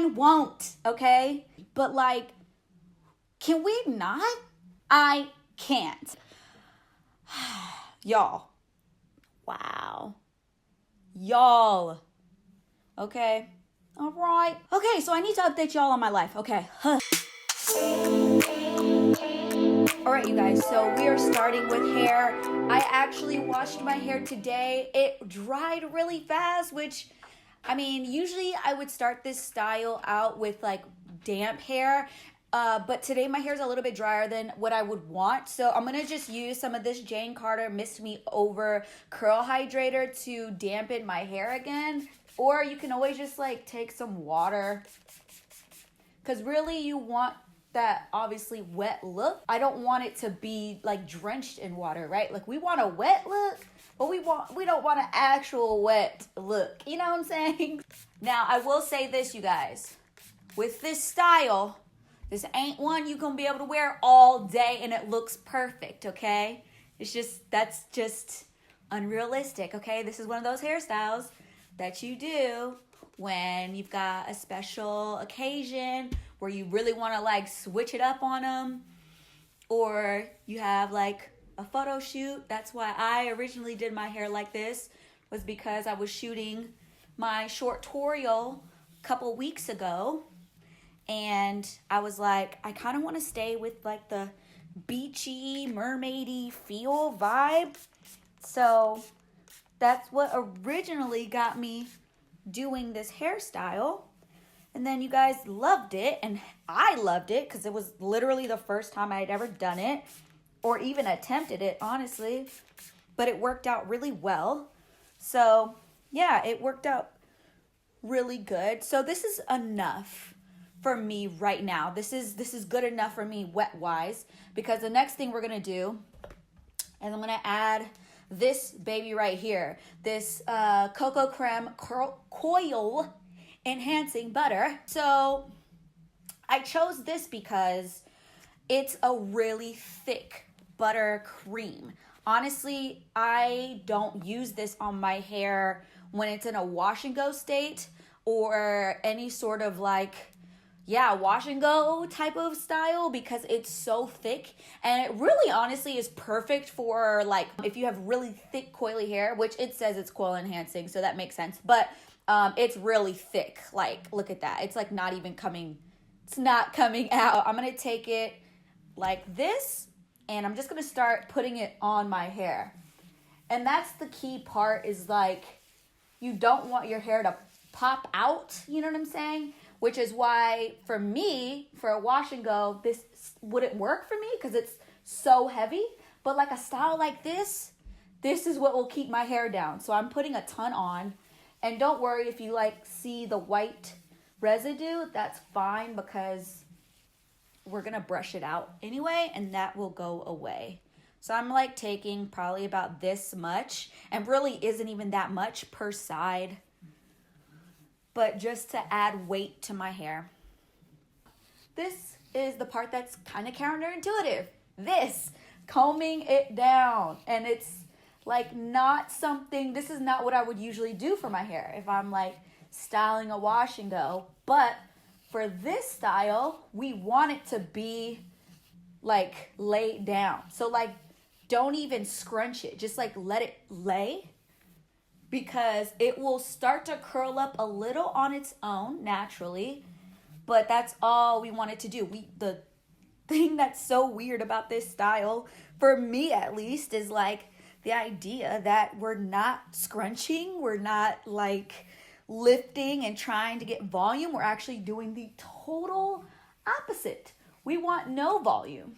Mine won't, okay? But like, can we not? I can't. Y'all. Wow. Y'all. Okay. All right. Okay, so I need to update y'all on my life. Okay. All right, you guys, so we are starting with hair. I actually washed my hair today. It dried really fast, which, I mean, usually I would start this style out with like damp hair, but today my hair is a little bit drier than what I would want. So I'm going to just use some of this Jane Carter Mist Me Over Curl Hydrator to dampen my hair again. Or you can always just like take some water, because really you want that obviously wet look. I don't want it to be like drenched in water, right? Like we want a wet look, but we don't want an actual wet look. You know what I'm saying? Now, I will say this, you guys. With this style, this ain't one you gonna be able to wear all day and it looks perfect, okay? That's just unrealistic, okay? This is one of those hairstyles that you do when you've got a special occasion where you really want to like switch it up on them, or you have like a photo shoot. That's why I originally did my hair like this, was because I was shooting my short tutorial a couple weeks ago, and I was like, I kind of want to stay with like the beachy, mermaidy feel vibe. So that's what originally got me doing this hairstyle. And then you guys loved it, and I loved it because it was literally the first time I had ever done it or even attempted it, honestly. But it worked out really well. So yeah, it worked out really good. So this is enough for me right now. This is good enough for me wet wise, because the next thing we're gonna do is I'm gonna add this baby right here, this Coco Creme Coil enhancing butter. So I chose this because it's a really thick butter cream. Honestly, I don't use this on my hair when it's in a wash and go state, or any sort of like, yeah, wash and go type of style, because it's so thick. And it really honestly is perfect for like if you have really thick coily hair, which it says it's coil enhancing, so that makes sense. But it's really thick. Like, look at that. It's like not even coming, it's not coming out. I'm going to take it like this, and I'm just going to start putting it on my hair. And that's the key part, is like, you don't want your hair to pop out, you know what I'm saying? Which is why for me, for a wash and go, this wouldn't work for me because it's so heavy. But like a style like this is what will keep my hair down. So I'm putting a ton on. And don't worry if you like see the white residue, that's fine, because we're gonna brush it out anyway, and that will go away. So I'm like taking probably about this much, and really isn't even that much per side, but just to add weight to my hair. This is the part that's kind of counterintuitive. This, combing it down. And it's like not something, this is not what I would usually do for my hair if I'm like styling a wash and go. But for this style, we want it to be like laid down. So like, don't even scrunch it. Just like let it lay, because it will start to curl up a little on its own naturally. But that's all we want it to do. The thing that's so weird about this style, for me at least, is like the idea that we're not scrunching, we're not like lifting and trying to get volume. We're actually doing the total opposite. We want no volume,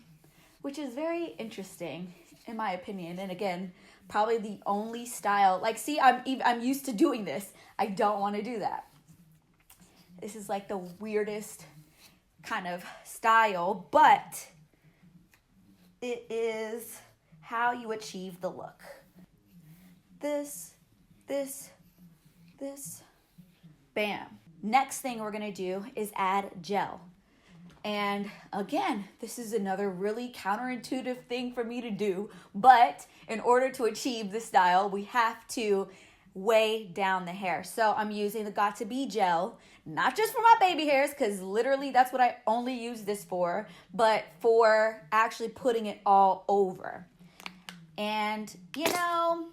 which is very interesting in my opinion. And again, probably the only style, like, see, I'm used to doing this. I don't want to do that. This is like the weirdest kind of style, but it is how you achieve the look. This, bam. Next thing we're gonna do is add gel. And again, this is another really counterintuitive thing for me to do, but in order to achieve this style, we have to way down the hair. So I'm using the Got To Be gel, not just for my baby hairs, because literally that's what I only use this for, but for actually putting it all over. And, you know,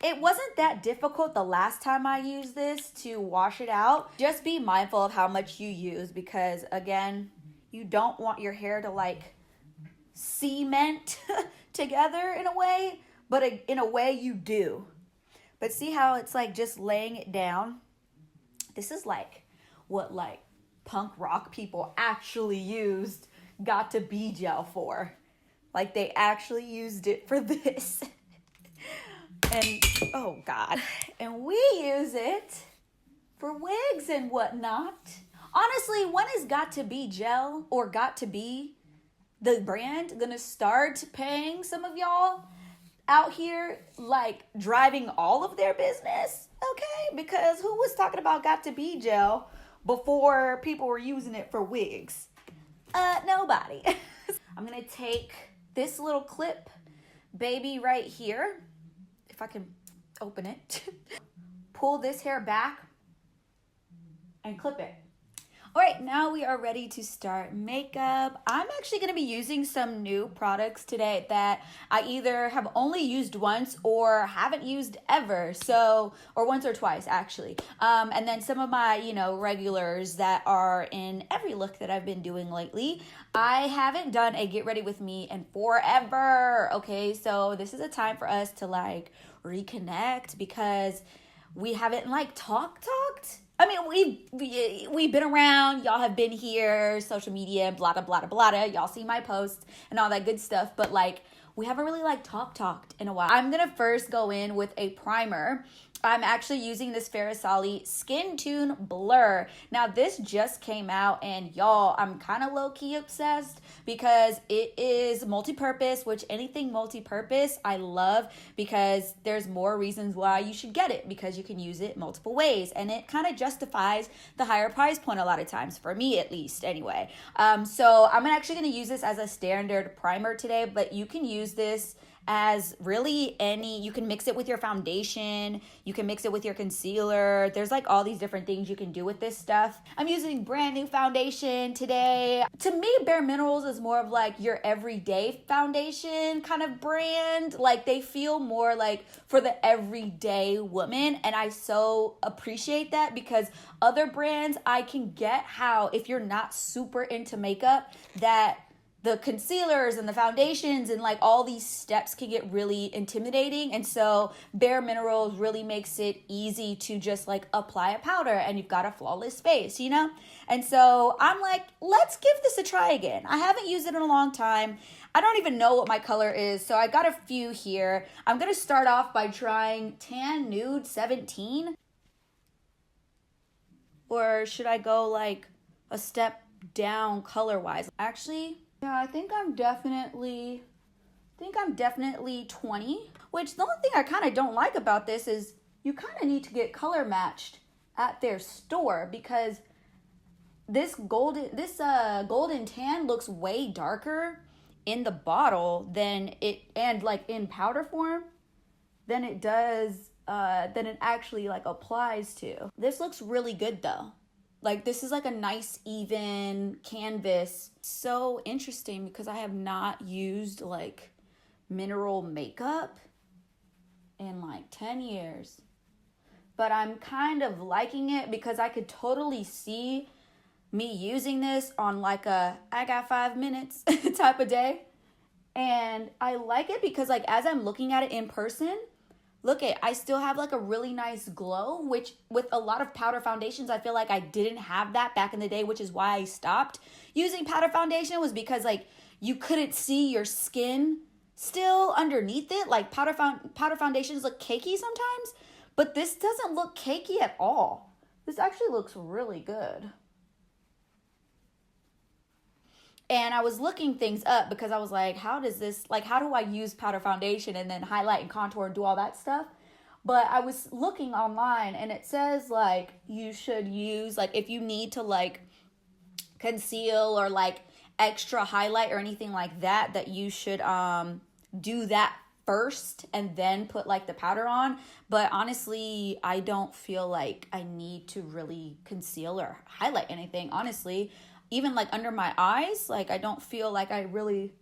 it wasn't that difficult the last time I used this to wash it out. Just be mindful of how much you use, because again, you don't want your hair to like cement together in a way, but in a way you do. But see how it's like just laying it down? This is like what like punk rock people actually used Got To Be gel for. Like they actually used it for this. And oh God. And we use it for wigs and whatnot. Honestly, when is Got To Be gel or Got To Be the brand gonna start paying some of y'all out here like driving all of their business? Okay, because who was talking about Got To Be gel before people were using it for wigs? Nobody. I'm gonna take this little clip baby right here, if I can open it, pull this hair back and clip it. All right, now we are ready to start makeup. I'm actually gonna be using some new products today that I either have only used once or haven't used ever. So, or once or twice actually. And then some of my, you know, regulars that are in every look that I've been doing lately. I haven't done a get ready with me in forever. Okay, so this is a time for us to like reconnect because we haven't like talked. I mean, we've been around, y'all have been here, social media, blah, blah, blah, blah, blah. Y'all see my posts and all that good stuff, but like, we haven't really like talked in a while. I'm gonna first go in with a primer. I'm actually using this Ferrasali Skintune Blur. Now this just came out and y'all, I'm kind of low-key obsessed because it is multi-purpose, which anything multi-purpose I love because there's more reasons why you should get it because you can use it multiple ways and it kind of justifies the higher price point a lot of times, for me at least anyway. So I'm actually gonna use this as a standard primer today, but you can use this as really any, you can mix it with your foundation, you can mix it with your concealer. There's like all these different things you can do with this stuff. I'm using brand new foundation today. To me, Bare Minerals is more of like your everyday foundation kind of brand. Like they feel more like for the everyday woman. And I so appreciate that because other brands, I can get how if you're not super into makeup, that the concealers and the foundations and like all these steps can get really intimidating. And so Bare Minerals really makes it easy to just like apply a powder and you've got a flawless face, you know? And so I'm like, let's give this a try again. I haven't used it in a long time. I don't even know what my color is. So I got a few here. I'm going to start off by trying Tan Nude 17. Or should I go like a step down color wise? Actually, yeah, I think I'm definitely 20, which the only thing I kind of don't like about this is you kind of need to get color matched at their store because this golden tan looks way darker in the bottle than it, and like in powder form, than it does, than it actually like applies to. This looks really good though. Like this is like a nice even canvas. So interesting because I have not used like mineral makeup in like 10 years. But I'm kind of liking it because I could totally see me using this on like a I got 5 minutes type of day. And I like it because like as I'm looking at it in person, look at, I still have like a really nice glow, which with a lot of powder foundations, I feel like I didn't have that back in the day, which is why I stopped using powder foundation, was because like you couldn't see your skin still underneath it. Like powder foundations look cakey sometimes, but this doesn't look cakey at all. This actually looks really good. And I was looking things up because I was like, how do I use powder foundation and then highlight and contour and do all that stuff? But I was looking online and it says like you should use, like if you need to like conceal or like extra highlight or anything like that, that you should do that first and then put like the powder on. But honestly, I don't feel like I need to really conceal or highlight anything. Honestly, even like under my eyes, like I don't feel like I really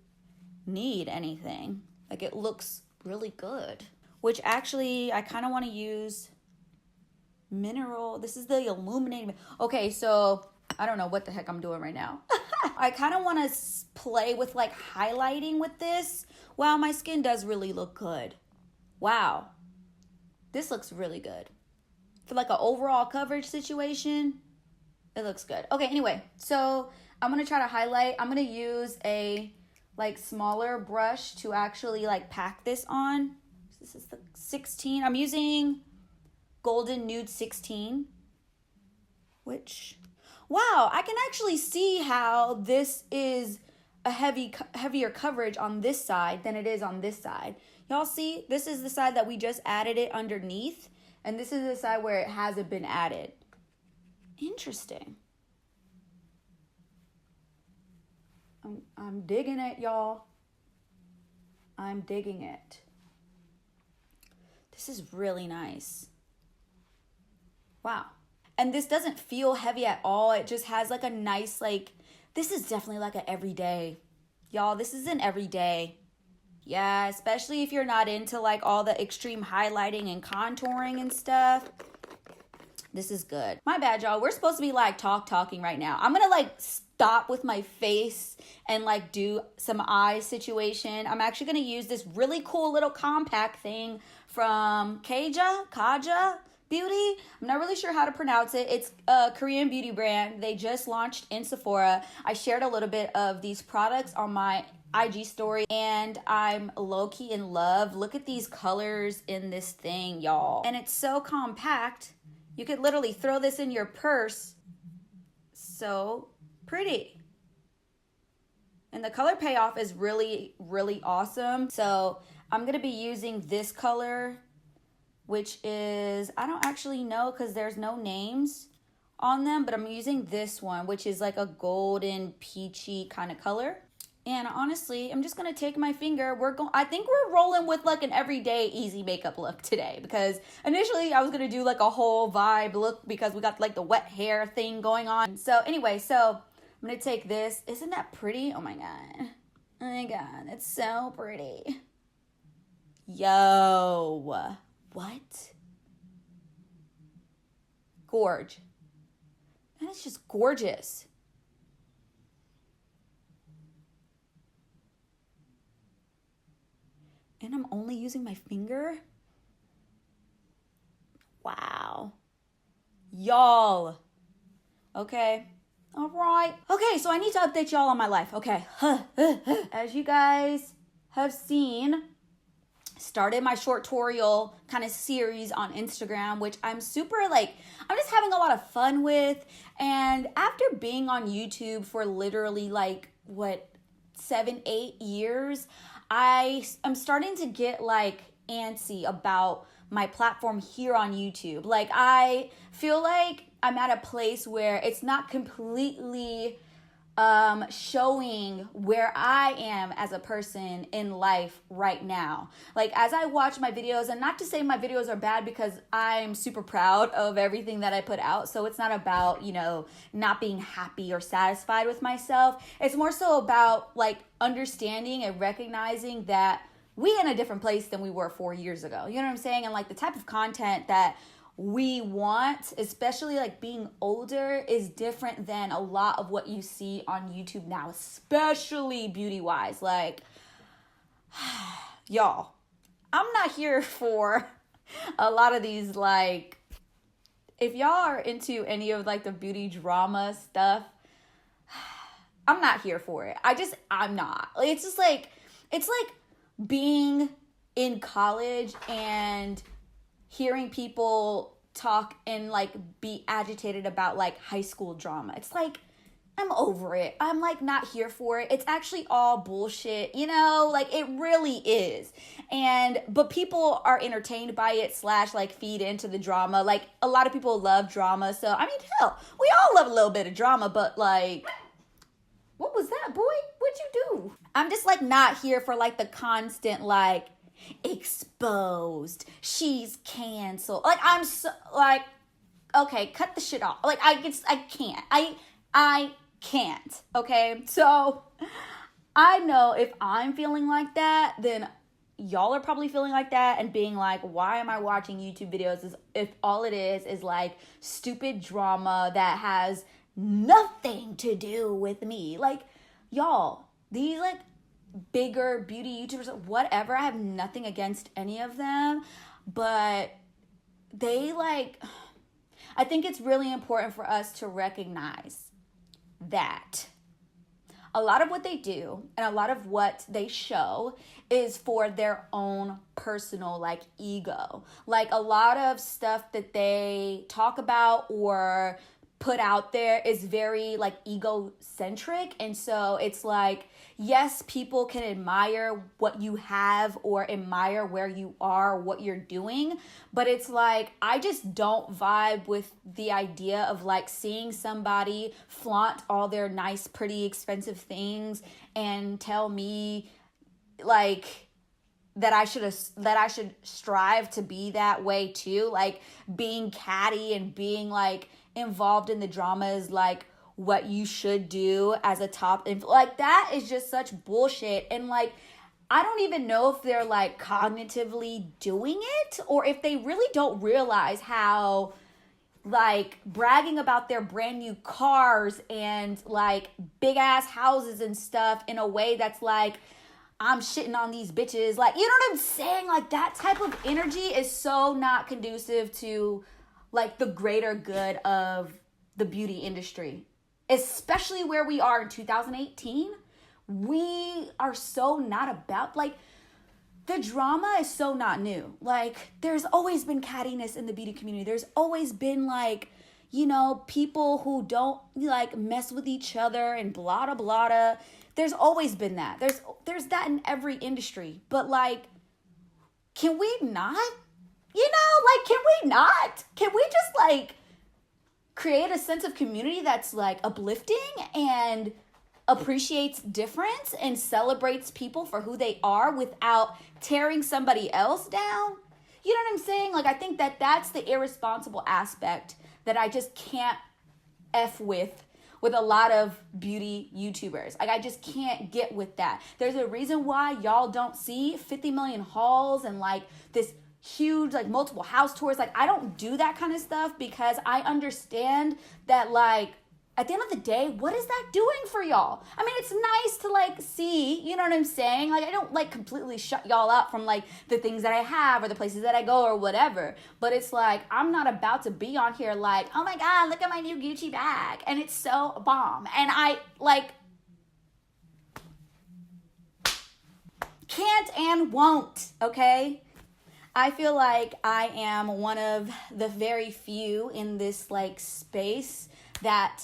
need anything. Like it looks really good. Which actually, I kind of want to use mineral. This is the illuminating. Okay, so I don't know what the heck I'm doing right now. I kind of want to play with like highlighting with this. Wow, my skin does really look good. Wow. This looks really good. For like an overall coverage situation, it looks good. Okay, anyway, so I'm going to try to highlight. I'm going to use a like smaller brush to actually like pack this on. This is the 16. I'm using Golden Nude 16, which, wow, I can actually see how this is a heavier coverage on this side than it is on this side. Y'all see, this is the side that we just added it underneath, and this is the side where it hasn't been added. Interesting. I'm digging it, y'all. I'm digging it. This is really nice. Wow. And this doesn't feel heavy at all. It just has like a nice, like, this is definitely like an everyday. Y'all, this is an everyday. Yeah, especially if you're not into like all the extreme highlighting and contouring and stuff. This is good. My bad, y'all. We're supposed to be like talking right now. I'm gonna like stop with my face and like do some eye situation. I'm actually gonna use this really cool little compact thing from Kaja Beauty. I'm not really sure how to pronounce it. It's a Korean beauty brand. They just launched in Sephora. I shared a little bit of these products on my IG story and I'm low-key in love. Look at these colors in this thing, y'all. And it's so compact. You could literally throw this in your purse. So pretty. And the color payoff is really, really awesome. So I'm going to be using this color, which is, I don't actually know because there's no names on them, but I'm using this one, which is like a golden peachy kind of color. And honestly, I'm just going to take my finger. I think we're rolling with like an everyday easy makeup look today, because initially I was going to do like a whole vibe look because we got like the wet hair thing going on. So anyway, so I'm going to take this. Isn't that pretty? Oh my God. Oh my God. It's so pretty. Yo. What? Gorge. That is just gorgeous. And I'm only using my finger? Wow. Y'all. Okay. All right. Okay, so I need to update y'all on my life. Okay. As you guys have seen, started my short tutorial kind of series on Instagram, which I'm super I'm just having a lot of fun with. And after being on YouTube for literally 7-8 years, I'm starting to get antsy about my platform here on YouTube. I feel like I'm at a place where it's not completely showing where I am as a person in life right now. As I watch my videos, and not to say my videos are bad, because I'm super proud of everything that I put out. So it's not about, not being happy or satisfied with myself. It's more so about understanding and recognizing that we in a different place than we were 4 years ago. You know what I'm saying? And the type of content that we want, especially being older, is different than a lot of what you see on YouTube now, especially beauty wise. Y'all, I'm not here for a lot of these, if y'all are into any of the beauty drama stuff, I'm not here for it. I'm not. It's just it's being in college and hearing people talk and be agitated about high school drama. It's I'm over it. I'm not here for it. It's actually all bullshit, it really is. But people are entertained by it / feed into the drama. A lot of people love drama. So I mean, hell, we all love a little bit of drama, but what was that, boy? What'd you do? I'm just not here for the constant exposed, she's canceled. Like, I'm so, like, okay, cut the shit off. Like, I can't, okay? So, I know if I'm feeling like that, then y'all are probably feeling like that and being like, why am I watching YouTube videos if all it is like stupid drama that has nothing to do with me? Like, y'all, these like bigger beauty YouTubers, whatever, I have nothing against any of them, but they like, I think it's really important for us to recognize that a lot of what they do and a lot of what they show is for their own personal like ego. Like, a lot of stuff that they talk about or put out there is very like egocentric. And so it's like, yes, people can admire what you have or admire where you are, what you're doing. But it's like, I just don't vibe with the idea of like seeing somebody flaunt all their nice, pretty, expensive things and tell me like that I should strive to be that way too. Like, being catty and being like involved in the drama is like what you should do as a top like, that is just such bullshit. And like, I don't even know if they're like cognitively doing it or if they really don't realize how like bragging about their brand new cars and like big ass houses and stuff in a way that's like, I'm shitting on these bitches, like, you know what I'm saying? Like, that type of energy is so not conducive to like the greater good of the beauty industry, especially where we are in 2018. We are so not about, like, the drama is so not new. Like, there's always been cattiness in the beauty community. There's always been like, you know, people who don't like mess with each other and blah, blah, blah, blah. There's always been that. There's that in every industry. But like, can we not? You know, like, can we not? Can we just like create a sense of community that's like uplifting and appreciates difference and celebrates people for who they are without tearing somebody else down? You know what I'm saying? Like, I think that that's the irresponsible aspect that I just can't F with a lot of beauty YouTubers. Like, I just can't get with that. There's a reason why y'all don't see 50 million hauls and like this huge like multiple house tours. Like, I don't do that kind of stuff because I understand that like at the end of the day, what is that doing for y'all? I mean, it's nice to like see, you know what I'm saying? Like, I don't like completely shut y'all out from like the things that I have or the places that I go or whatever. But it's like, I'm not about to be on here like, oh my God, look at my new Gucci bag. And it's so bomb. And I like can't and won't, okay? I feel like I am one of the very few in this like space that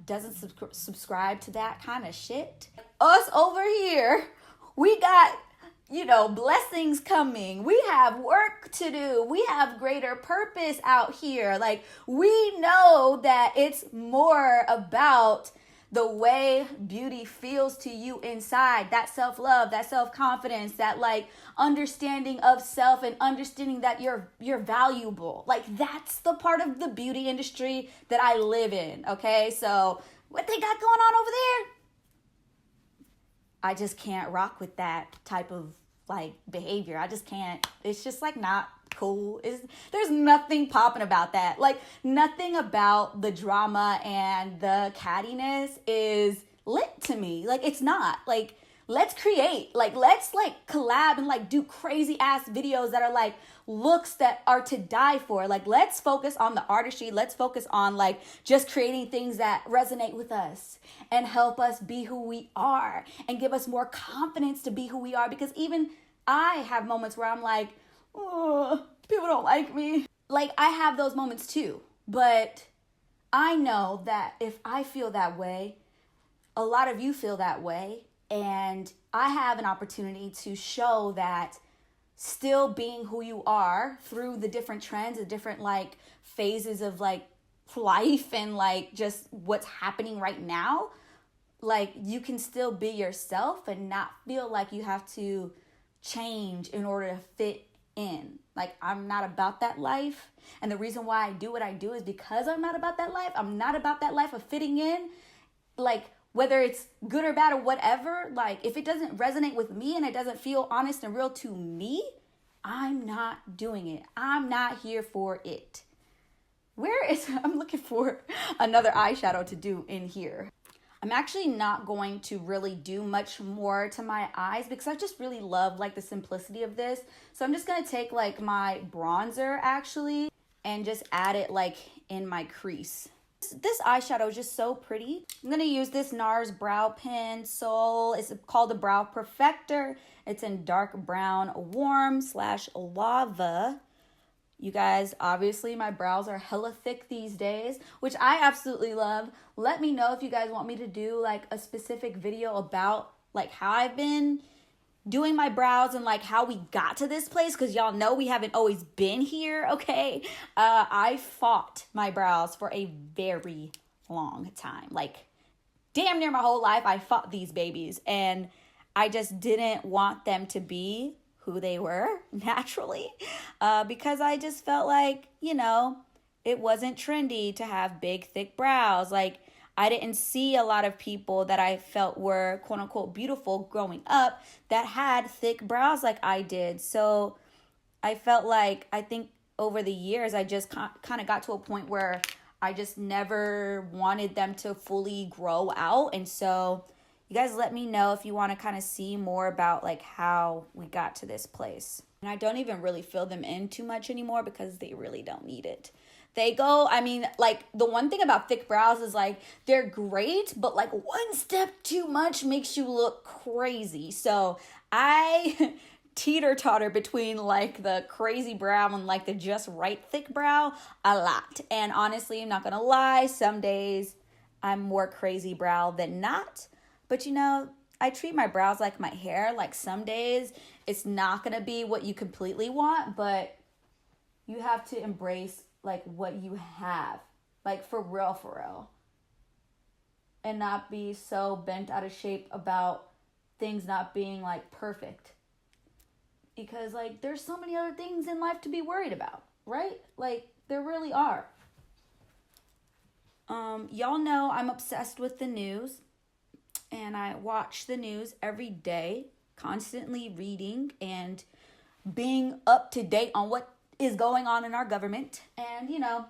doesn't subscribe to that kind of shit. Us over here, we got, you know, blessings coming. We have work to do. We have greater purpose out here. Like, we know that it's more about the way beauty feels to you inside, that self-love, that self-confidence, that like understanding of self and understanding that you're valuable. Like, that's the part of the beauty industry that I live in, okay? So what they got going on over there, I just can't rock with that type of like behavior. I just can't. It's just like not cool. There's nothing popping about that. Like, nothing about the drama and the cattiness is lit to me. Like, it's not. Like, let's create. Like, let's like collab and like do crazy ass videos that are like looks that are to die for. Like, let's focus on the artistry. Let's focus on like just creating things that resonate with us and help us be who we are and give us more confidence to be who we are. Because even I have moments where I'm like, oh, people don't like me. Like, I have those moments too. But I know that if I feel that way, a lot of you feel that way. And I have an opportunity to show that still being who you are through the different trends, the different like phases of like life and like just what's happening right now. Like, you can still be yourself and not feel like you have to change in order to fit in. Like, I'm not about that life. And the reason why I do what I do is because I'm not about that life. I'm not about that life of fitting in. Like, whether it's good or bad or whatever, like, if it doesn't resonate with me and it doesn't feel honest and real to me, I'm not doing it. I'm not here for it. I'm looking for another eyeshadow to do in here. I'm actually not going to really do much more to my eyes because I just really love like the simplicity of this. So I'm just going to take like my bronzer actually and just add it like in my crease. This eyeshadow is just so pretty. I'm going to use this Nars brow pencil. It's called the Brow Perfector. It's in dark brown warm / lava. You guys, obviously my brows are hella thick these days, which I absolutely love. Let me know if you guys want me to do like a specific video about like how I've been doing my brows and like how we got to this place, because y'all know we haven't always been here, okay? I fought my brows for a very long time. Like damn near my whole life I fought these babies, and I just didn't want them to be who they were naturally, because I just felt like, you know, it wasn't trendy to have big, thick brows. Like, I didn't see a lot of people that I felt were quote unquote beautiful growing up that had thick brows like I did. So I felt like, I think over the years, I just kind of got to a point where I just never wanted them to fully grow out. And so you guys let me know if you want to kind of see more about like how we got to this place. And I don't even really fill them in too much anymore because they really don't need it. They go, I mean, like the one thing about thick brows is like they're great, but like one step too much makes you look crazy. So I teeter-totter between like the crazy brow and like the just right thick brow a lot. And honestly, I'm not gonna lie, some days I'm more crazy brow than not. But you know, I treat my brows like my hair. Like some days it's not going to be what you completely want, but you have to embrace like what you have. Like for real. And not be so bent out of shape about things not being like perfect. Because like there's so many other things in life to be worried about, right? Like there really are. Y'all know I'm obsessed with the news. And I watch the news every day, constantly reading and being up to date on what is going on in our government. And, you know,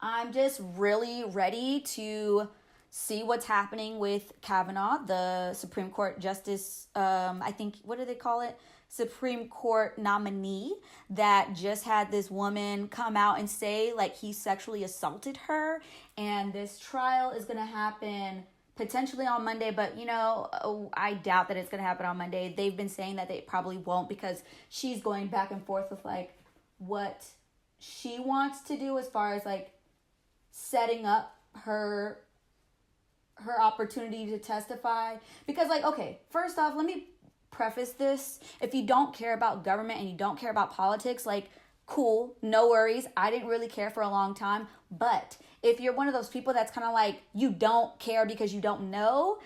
I'm just really ready to see what's happening with Kavanaugh, the Supreme Court Justice, I think, what do they call it? Supreme Court nominee that just had this woman come out and say, like, he sexually assaulted her. And this trial is going to happen potentially on Monday, but you know, I doubt that it's going to happen on Monday. They've been saying that they probably won't because she's going back and forth with like what she wants to do as far as like setting up her opportunity to testify. Because like, okay, first off, let me preface this. If you don't care about government and you don't care about politics, like cool, no worries. I didn't really care for a long time, but if you're one of those people that's kind of like, you don't care because you don't know,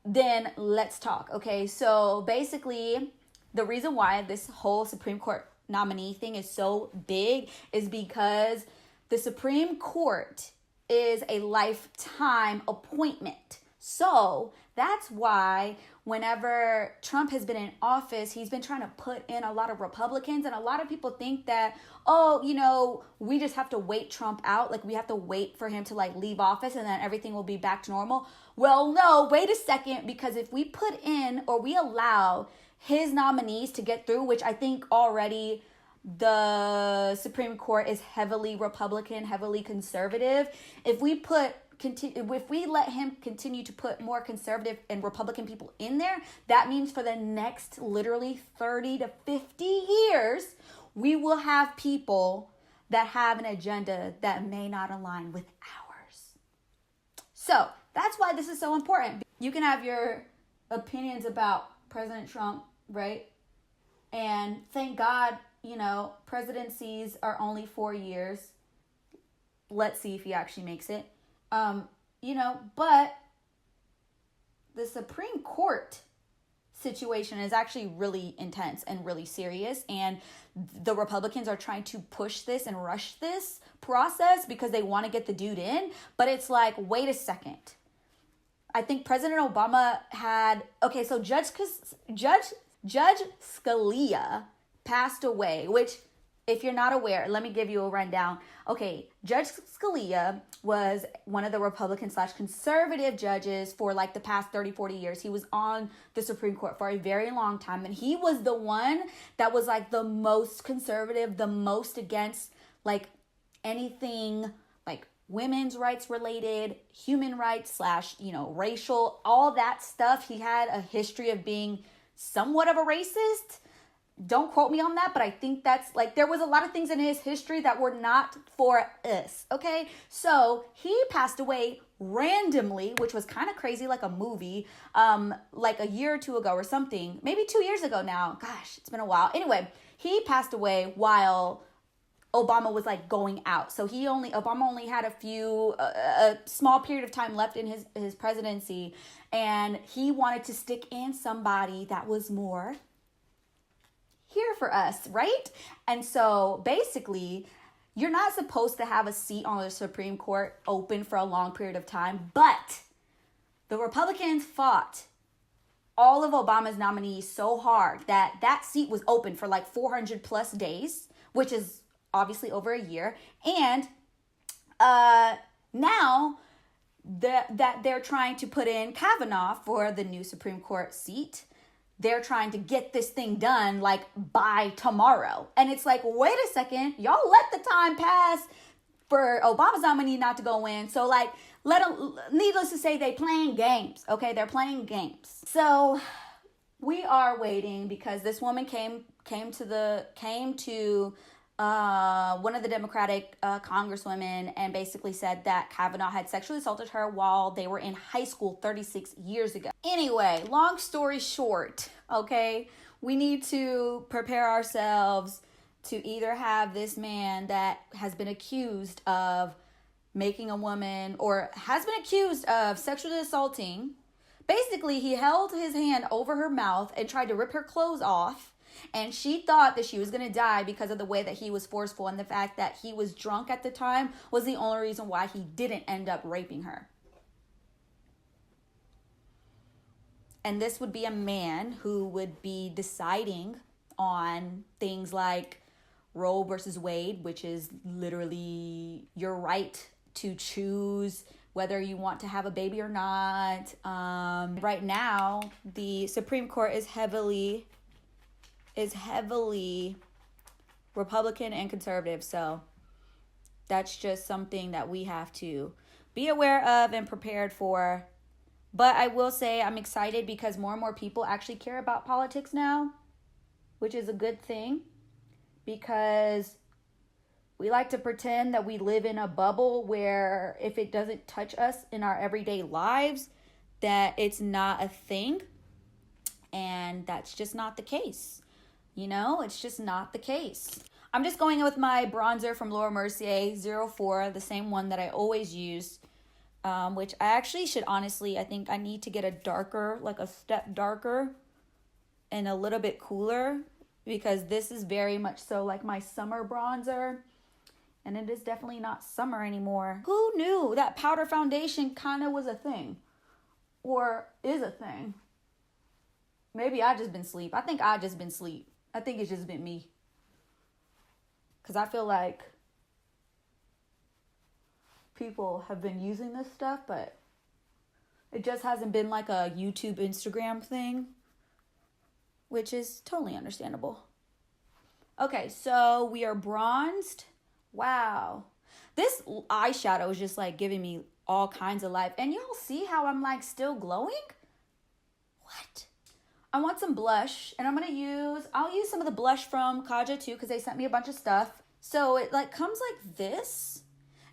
then let's talk, okay? So basically, the reason why this whole Supreme Court nominee thing is so big is because the Supreme Court is a lifetime appointment. So that's why whenever Trump has been in office, he's been trying to put in a lot of Republicans. And a lot of people think that, oh, you know, we just have to wait Trump out. Like we have to wait for him to like leave office and then everything will be back to normal. Well, no, wait a second, because if we put in or we allow his nominees to get through, which I think already the Supreme Court is heavily Republican, heavily conservative. If we let him continue to put more conservative and Republican people in there, that means for the next literally 30 to 50 years, we will have people that have an agenda that may not align with ours. So that's why this is so important. You can have your opinions about President Trump, right? And thank God, you know, presidencies are only 4 years. Let's see if he actually makes it. You know, but the Supreme Court situation is actually really intense and really serious, and the Republicans are trying to push this and rush this process because they want to get the dude in. But it's like, wait a second. I think President Obama had, okay, so Judge Scalia passed away, which, if you're not aware, let me give you a rundown. Okay, Judge Scalia was one of the Republican/conservative judges for like the past 30, 40 years. He was on the Supreme Court for a very long time. And he was the one that was like the most conservative, the most against like anything like women's rights related, human rights / racial, all that stuff. He had a history of being somewhat of a racist. Don't quote me on that, but I think that's like, there was a lot of things in his history that were not for us, okay? So he passed away randomly, which was kind of crazy, like a movie, like a year or two ago or something, maybe 2 years ago now. Gosh, it's been a while. Anyway, he passed away while Obama was like going out. So Obama only had a small period of time left in his presidency, and he wanted to stick in somebody that was more here for us, right? And so basically, you're not supposed to have a seat on the Supreme Court open for a long period of time, but the Republicans fought all of Obama's nominees so hard that seat was open for like 400 plus days, which is obviously over a year. And now that they're trying to put in Kavanaugh for the new Supreme Court seat, they're trying to get this thing done like by tomorrow. And it's like, wait a second, y'all let the time pass for Obama's nominee not to go in. So like, needless to say, they playing games. Okay, they're playing games. So we are waiting because this woman came to one of the Democratic congresswomen and basically said that Kavanaugh had sexually assaulted her while they were in high school 36 years ago. Anyway, long story short, okay, we need to prepare ourselves to either have this man that has been accused of making a woman or has been accused of sexually assaulting. Basically, he held his hand over her mouth and tried to rip her clothes off. And she thought that she was going to die because of the way that he was forceful, and the fact that he was drunk at the time was the only reason why he didn't end up raping her. And this would be a man who would be deciding on things like Roe versus Wade, which is literally your right to choose whether you want to have a baby or not. Right now, the Supreme Court is heavily Republican and conservative. So that's just something that we have to be aware of and prepared for. But I will say I'm excited because more and more people actually care about politics now, which is a good thing, because we like to pretend that we live in a bubble where if it doesn't touch us in our everyday lives, that it's not a thing. And that's just not the case. It's just not the case. I'm just going with my bronzer from Laura Mercier 04, the same one that I always use, which I actually should I think I need to get a darker, like a step darker and a little bit cooler, because this is very much so like my summer bronzer, and it is definitely not summer anymore. Who knew that powder foundation kind of was a thing, or is a thing? Maybe I just been asleep. I think I just been asleep. I think it's just been me. Because I feel like people have been using this stuff, but it just hasn't been like a YouTube, Instagram thing, which is totally understandable. Okay, so we are bronzed. Wow. This eyeshadow is just like giving me all kinds of life. And y'all see how I'm like still glowing? What? I want some blush, and I'll use some of the blush from Kaja too, because they sent me a bunch of stuff. So it like comes like this,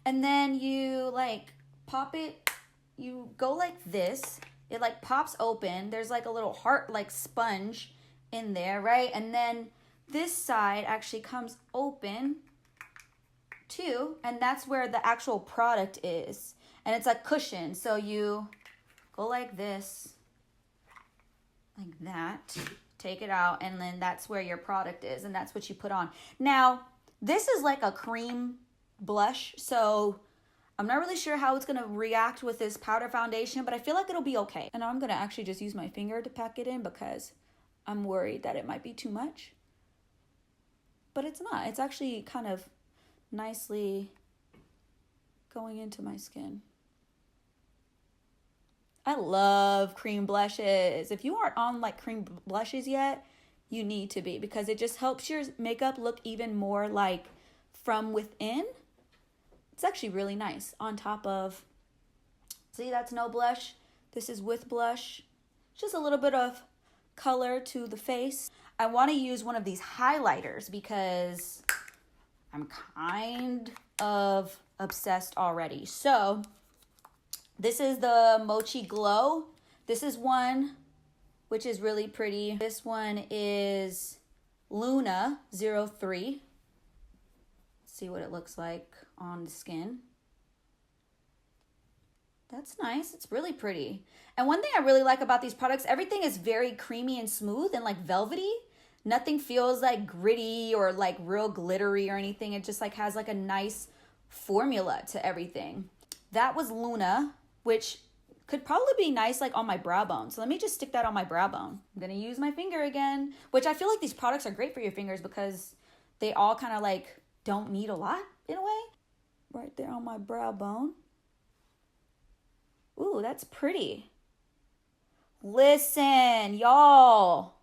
and then you like pop it, you go like this, it like pops open. There's like a little heart like sponge in there, right? And then this side actually comes open too, and that's where the actual product is. And it's a cushion, so you go like this, like that. Take it out, and then that's where your product is, and that's what you put on. Now, this is like a cream blush, so I'm not really sure how it's gonna react with this powder foundation, but I feel like it'll be okay. And I'm gonna actually just use my finger to pack it in because I'm worried that it might be too much. But it's not. It's actually kind of nicely going into my skin. I love cream blushes. If you aren't on like cream blushes yet, you need to be, because it just helps your makeup look even more like from within. It's actually really nice on top of, see, that's no blush. This is with blush. Just a little bit of color to the face. I want to use one of these highlighters because I'm kind of obsessed already. So this is the Moche Glow. This is one which is really pretty. This one is Luna 03. Let's see what it looks like on the skin. That's nice. It's really pretty. And one thing I really like about these products, everything is very creamy and smooth and like velvety. Nothing feels like gritty or like real glittery or anything. It just like has like a nice formula to everything. That was Luna, which could probably be nice like on my brow bone. So let me just stick that on my brow bone. I'm gonna use my finger again, which I feel like these products are great for your fingers because they all kind of like don't need a lot in a way. Right there on my brow bone. Ooh, that's pretty. Listen, y'all.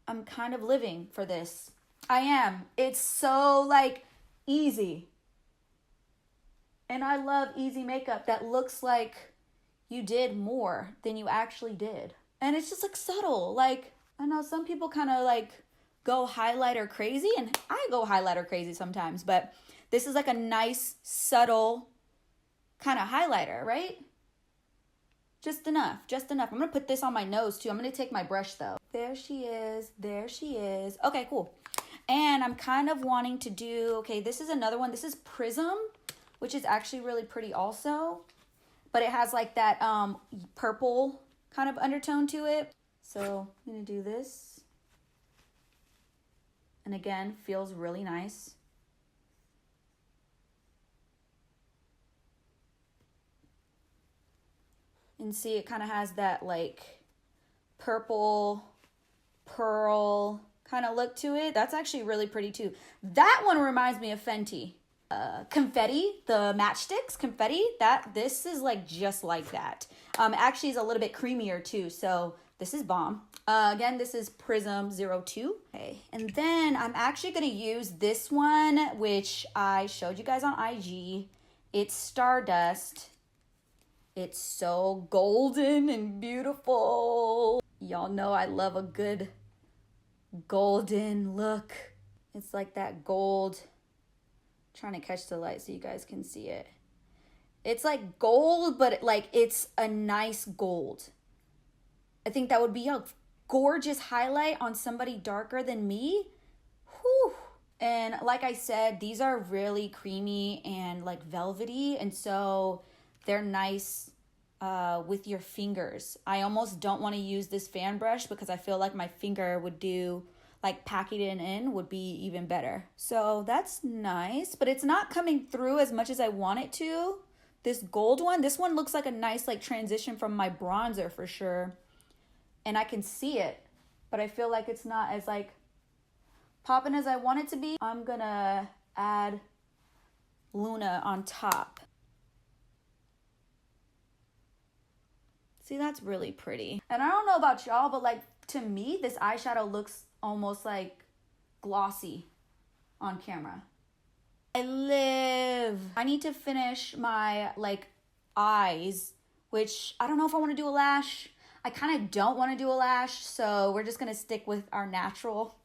I'm kind of living for this. I am. It's so like easy. And I love easy makeup that looks like you did more than you actually did. And it's just like subtle. Like, I know some people kind of like go highlighter crazy, and I go highlighter crazy sometimes, but this is like a nice, subtle kind of highlighter, right? Just enough, just enough. I'm gonna put this on my nose too. I'm gonna take my brush though. There she is, there she is. Okay, cool. And I'm kind of wanting to do, okay, this is another one. This is Prism, which is actually really pretty also, but it has like that purple kind of undertone to it. So I'm gonna do this. And again, feels really nice. And see, it kind of has that like purple, pearl kind of look to it. That's actually really pretty too. That one reminds me of Fenty. Confetti, the matchsticks, confetti, this is like just like that. Actually is a little bit creamier too, so this is bomb. Again, this is Prism 02. Okay, and then I'm actually gonna use this one, which I showed you guys on IG. It's Stardust. It's so golden and beautiful. Y'all know I love a good golden look. It's like that gold. Trying to catch the light so you guys can see it. It's like gold, but it's a nice gold. I think that would be a gorgeous highlight on somebody darker than me. Whew. And like I said, these are really creamy and like velvety, and so they're nice with your fingers. I almost don't want to use this fan brush because I feel like my finger would do, like packing it in would be even better. So that's nice, but it's not coming through as much as I want it to. This gold one, this one looks like a nice like transition from my bronzer for sure. And I can see it, but I feel like it's not as like popping as I want it to be. I'm gonna add Luna on top. See, that's really pretty. And I don't know about y'all, but like to me, this eyeshadow looks almost like glossy on camera. I need to finish my like eyes, which I don't know if I want to do a lash. I kind of don't want to do a lash, so we're just gonna stick with our natural.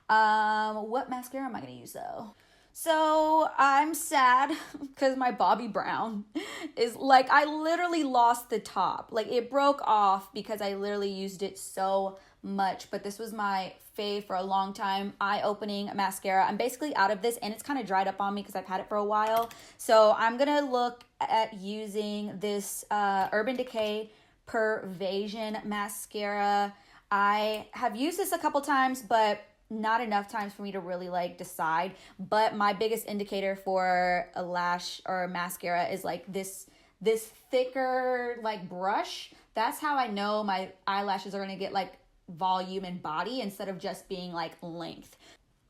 What mascara am I gonna use though? So I'm sad because my Bobbi Brown is like, I literally lost the top. Like it broke off because I literally used it so much, but this was my fave for a long time. Eye-opening mascara. I'm basically out of this and it's kind of dried up on me because I've had it for a while. So I'm gonna look at using this Urban Decay Perversion mascara. I have used this a couple times, but not enough times for me to really like decide. But my biggest indicator for a lash or a mascara is like this thicker like brush. That's how I know my eyelashes are gonna get like volume and body instead of just being like length.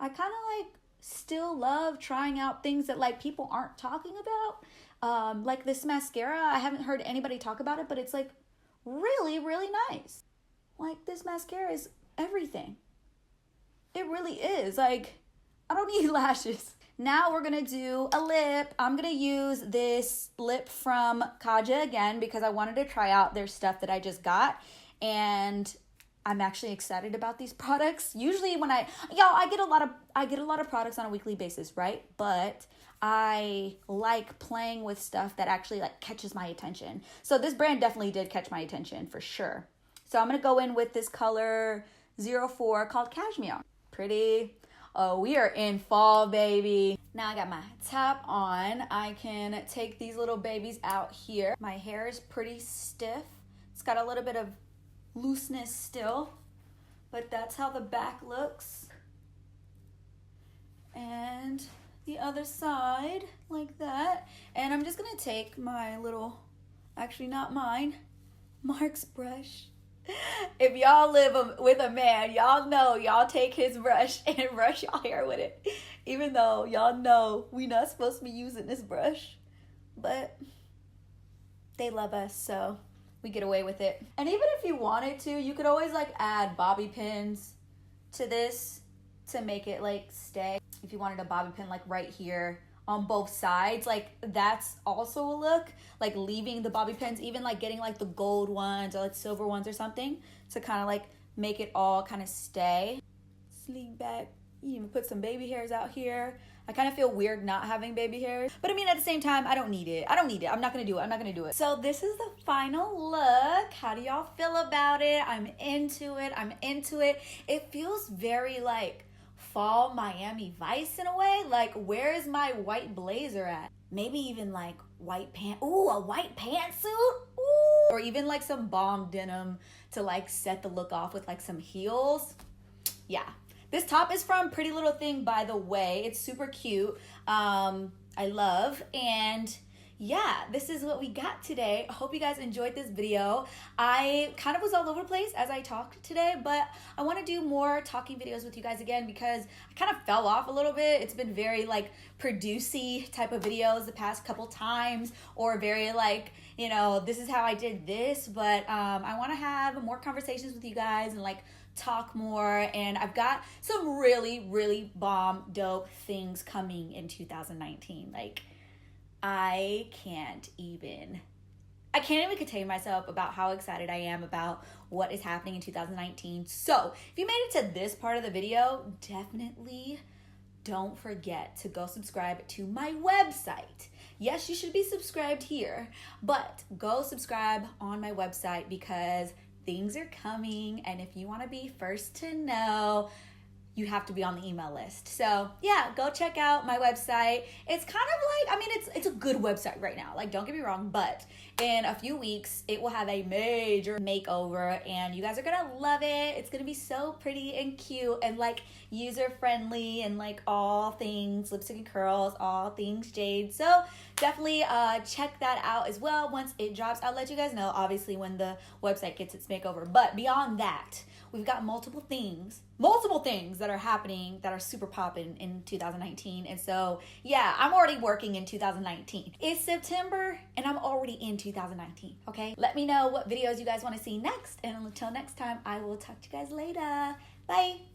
I kind of like still love trying out things that like people aren't talking about. Like this mascara, I haven't heard anybody talk about it, but it's like really, really nice. Like this mascara is everything. It really is. Like, I don't need lashes. Now we're gonna do a lip. I'm gonna use this lip from Kaja again because I wanted to try out their stuff that I just got. And I'm actually excited about these products. Usually when I get a lot of products on a weekly basis, right? But I like playing with stuff that actually like catches my attention. So this brand definitely did catch my attention for sure. So I'm gonna go in with this color 04 called Cashmere. Pretty. Oh, we are in fall, baby. Now I got my top on. I can take these little babies out here. My hair is pretty stiff. It's got a little bit of looseness still, but that's how the back looks. And the other side like that. And I'm just gonna take my little, actually not mine, Mark's brush. If y'all live with a man, y'all know y'all take his brush and brush y'all hair with it. Even though y'all know we not supposed to be using this brush, but they love us, so we get away with it. And even if you wanted to, you could always like add bobby pins to this to make it like stay. If you wanted a bobby pin like right here on both sides, like that's also a look. Like leaving the bobby pins, even like getting like the gold ones or like silver ones or something to kind of like make it all kind of stay. Sleek back. You even put some baby hairs out here. I kind of feel weird not having baby hairs, but I mean at the same time I don't need it. I'm not gonna do it. So this is the final look. How do y'all feel about it? I'm into it. It feels very like fall Miami Vice in a way. Like, where is my white blazer at? Maybe even like white pant. Ooh, a white pantsuit. Ooh. Or even like some bomb denim to like set the look off with like some heels. Yeah. This top is from Pretty Little Thing, by the way. It's super cute. I love. And yeah, this is what we got today. I hope you guys enjoyed this video. I kind of was all over the place as I talked today, but I want to do more talking videos with you guys again because I kind of fell off a little bit. It's been very like producey type of videos the past couple times, or very like, you know, this is how I did this, but I want to have more conversations with you guys and like talk more. And I've got some really, really bomb dope things coming in 2019. Like, I can't even contain myself about how excited I am about what is happening in 2019. So if you made it to this part of the video, definitely don't forget to go subscribe to my website. Yes, you should be subscribed here, but go subscribe on my website because things are coming. And if you want to be first to know, you have to be on the email list. So yeah, go check out my website. It's kind of like, I mean, it's a good website right now. Like, don't get me wrong, but in a few weeks, it will have a major makeover and you guys are gonna love it. It's gonna be so pretty and cute and like user-friendly and like all things lipstick and curls, all things Jade. So definitely check that out as well. Once it drops, I'll let you guys know, obviously, when the website gets its makeover. But beyond that, we've got multiple things that are happening that are super popping in 2019. And so, yeah, I'm already working in 2019. It's September and I'm already in 2019, okay? Let me know what videos you guys want to see next. And until next time, I will talk to you guys later. Bye.